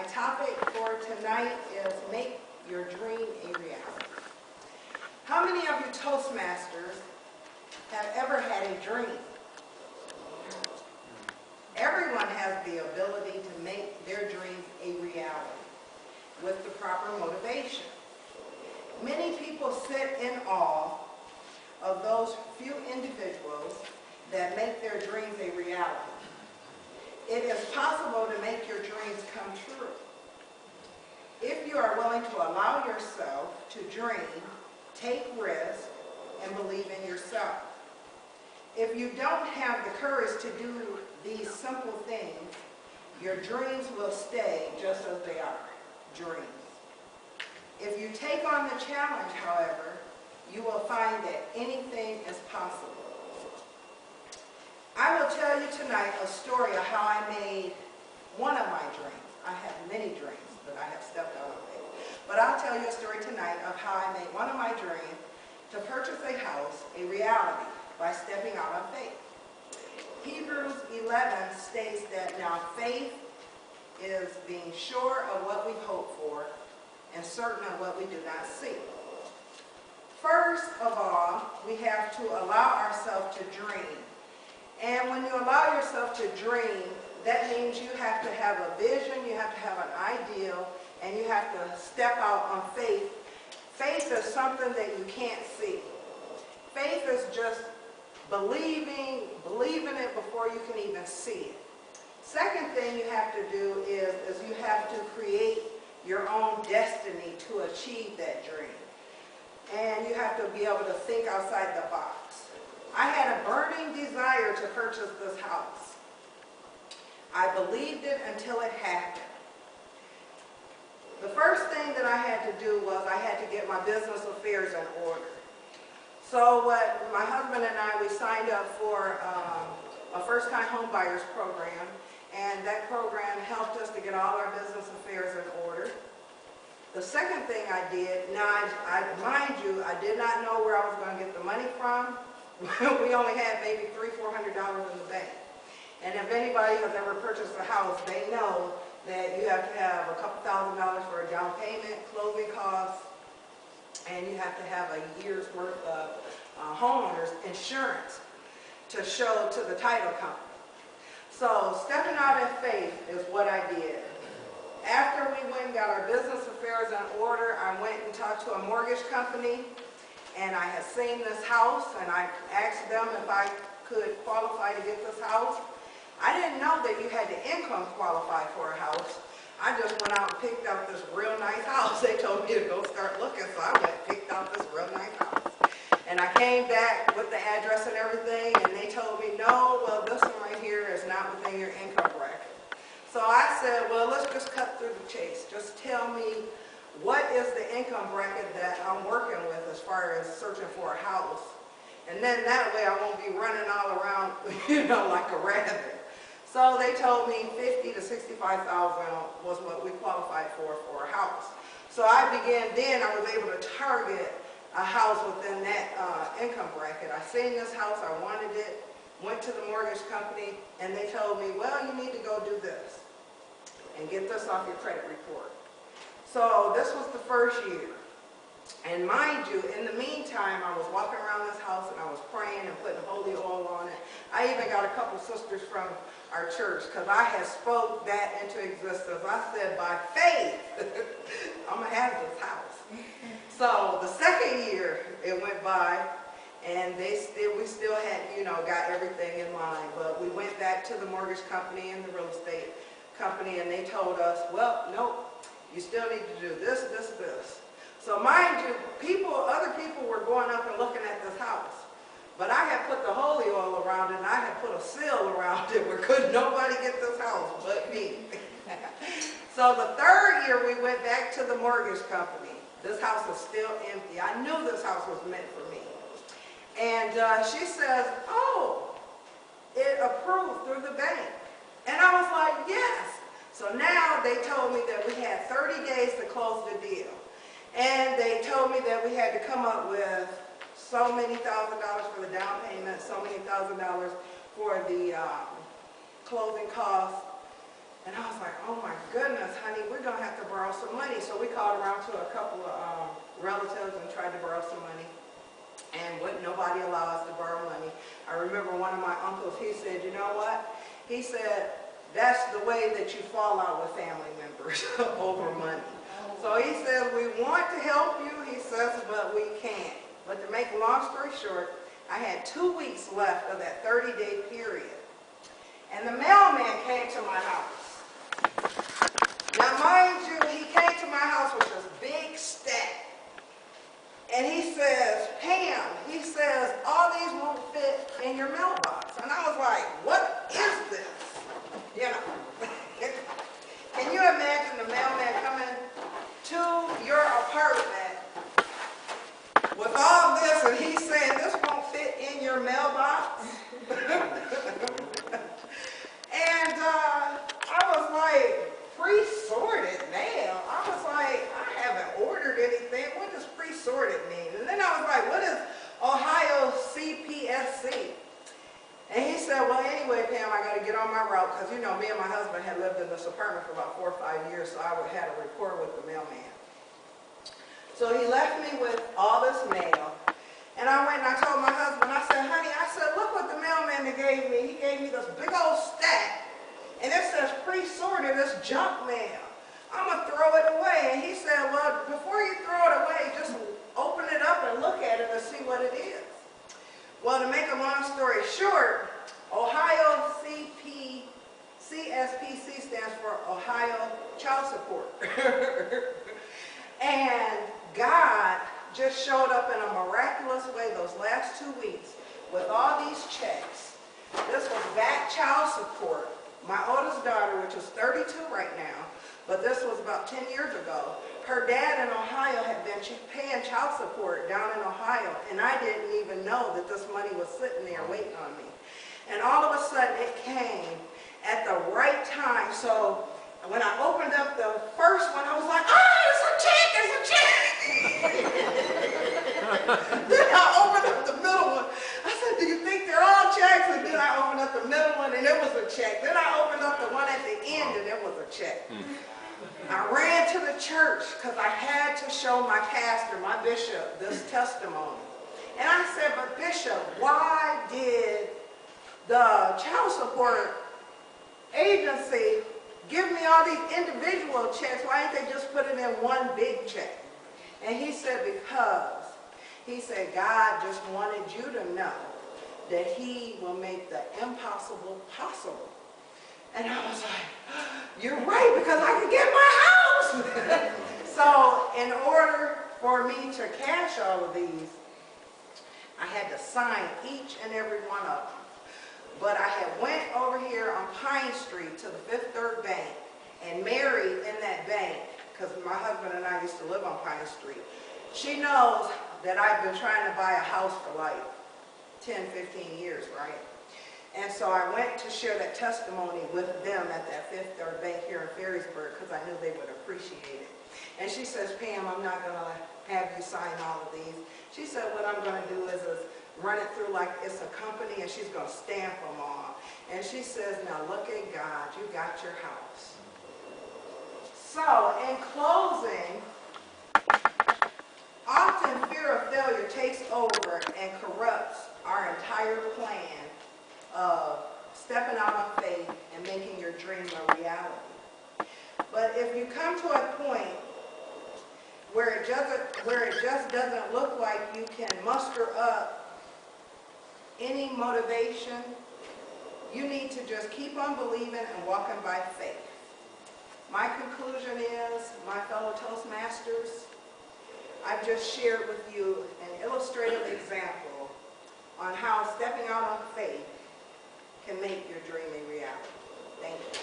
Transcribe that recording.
topic for tonight is make your dream a reality. How many of you Toastmasters have ever had a dream? Everyone has the ability to make their dreams a reality with the proper motivation. Many people sit in awe of those few individuals that make their dreams a reality. It is possible to make your dreams come true if you are willing to allow yourself to dream, take risks, and believe in yourself. If you don't have the courage to do these simple things, your dreams will stay just as they are, dreams. If you take on the challenge, however, you will find that anything is possible. I will tell you tonight a story of how I made one of my dreams. I have many dreams, but I have stepped out of faith. But I'll tell you a story tonight of how I made one of my dreams to purchase a house a reality by stepping out on faith. Hebrews 11 states that now faith is being sure of what we hope for and certain of what we do not see. First of all, we have to allow ourselves to dream. And when you allow yourself to dream, that means you have to have a vision, you have to have an ideal, and you have to step out on faith. Faith is something that you can't see. Faith is just believing it before you can even see it. Second thing you have to do is you have to create your own destiny to achieve that dream. And you have to be able to think outside the box. I had a burning desire to purchase this house. I believed it until it happened. The first thing that I had to do was I had to get my business affairs in order. So what my husband and I, we signed up for a first-time home buyers program, and that program helped us to get all our business affairs in order. The second thing I did, now mind you, I did not know where I was going to get the money from. We only had maybe $300–400 in the bank. And if anybody has ever purchased a house, they know that you have to have a couple $1,000s for a down payment, closing costs, and you have to have a year's worth of homeowner's insurance to show to the title company. So stepping out in faith is what I did. After we went and got our business affairs in order, I went and talked to a mortgage company, and I had seen this house, and I asked them if I could qualify to get this house. I didn't know that you had to income qualify for a house. I just went out and picked out this real nice house. They told me to go start looking, so I went and picked out this real nice house. And I came back with the address and everything, and they told me, no, well, this one right here is not within your income bracket. So I said, well, let's just cut through the chase. Just tell me what is the income bracket that I'm working with as far as searching for a house. And then that way I won't be running all around, like a rabbit. So they told me $50,000 to $65,000 was what we qualified for a house. So I was able to target a house within that income bracket. I seen this house, I wanted it, went to the mortgage company, and they told me, well, you need to go do this and get this off your credit report. So this was the first year. And mind you, in the meantime, I was walking around this house and I was praying and putting holy oil on it. I even got a couple sisters from our church because I had spoke that into existence. I said, by faith, I'm going to have this house. So the second year it went by, and we still had, got everything in line. But we went back to the mortgage company and the real estate company, and they told us, well, nope, you still need to do this, this, this. So mind you, other people were going up and looking at this house. But I had put the holy oil around it, and I had put a seal around it where couldn't nobody get this house but me. So the third year we went back to the mortgage company. This house was still empty. I knew this house was meant for me. And she says, oh, it approved through the bank. And I was like, yes. So now they told me that we had 30 days to close the deal. And they told me that we had to come up with so many $1,000s for the down payment, so many $1,000s for the closing costs. And I was like, oh my goodness, honey, we're going to have to borrow some money. So we called around to a couple of relatives and tried to borrow some money. And nobody allowed us to borrow money. I remember one of my uncles, he said, you know what? He said, that's the way that you fall out with family members over money. So he says, we want to help you, he says, but we can't. But to make a long story short, I had 2 weeks left of that 30-day period. And the mailman came to my house. Now, mind you, he came to my house with this big stack. And he says, Pam, he says, all these won't fit in your mailbox. And I was like, what is this? You know. Can you imagine the mailman coming to your apartment with all this, and he's saying, this won't fit in your mailbox? And I was like, pre-sorted mail? I was like, I haven't ordered anything. What does pre-sorted mean? And then I was like, what is Ohio CPSC? And he said, well, anyway, Pam, I got to get on my route, because, you know, me and my husband had lived in this apartment for about 4 or 5 years, so I had a rapport with the mailman. So he left me with all this mail. And I went and I told my husband, I said, honey, I said, look what the mailman gave me. He gave me this big old stack. And it says pre-sorted, it's junk mail. I'm going to throw it away. And he said, well, before you throw it away, just open it up and look at it and see what it is. Well, to make a long story short, Ohio CSPC stands for Ohio Child Support. And God just showed up in a miraculous way those last 2 weeks with all these checks. This was back child support. My oldest daughter, which is 32 right now, but this was about 10 years ago, her dad in Ohio had been paying child support down in Ohio, and I didn't even know that this money was sitting there waiting on me. And all of a sudden it came at the right time. So when I opened up the first one, I was like, oh, it's a check, it's a check. Then I opened up the middle one. I said, do you think they're all checks? And then I opened up the middle one, and it was a check. Then I opened up the one at the end, and it was a check. I ran to the church because I had to show my pastor, my bishop, this testimony. And I said, but Bishop, why did the child support agency give me all these individual checks? Why didn't they just put it in one big check? And he said, because he said God just wanted you to know that he will make the impossible possible. And I was like, you're right, because I can get my house. So in order for me to cash all of these, I had to sign each and every one of them. But I had went over here on Pine Street to the Fifth Third Bank and married in that bank, because my husband and I used to live on Pine Street. She knows that I've been trying to buy a house for like 10, 15 years, right? And so I went to share that testimony with them at that Fifth Third Bank here in Ferrisburg, because I knew they would appreciate it. And she says, Pam, I'm not going to have you sign all of these. She said, what I'm going to do is run it through like it's a company, and she's going to stamp them all. And she says, now look at God, you got your house. So in closing, often fear of failure takes over and corrupts our entire plan of stepping out on faith and making your dream a reality. But if you come to a point where it just doesn't look like you can muster up any motivation, you need to just keep on believing and walking by faith. My conclusion is, my fellow Toastmasters, I've just shared with you an illustrative example on how stepping out on faith can make your dream a reality. Thank you.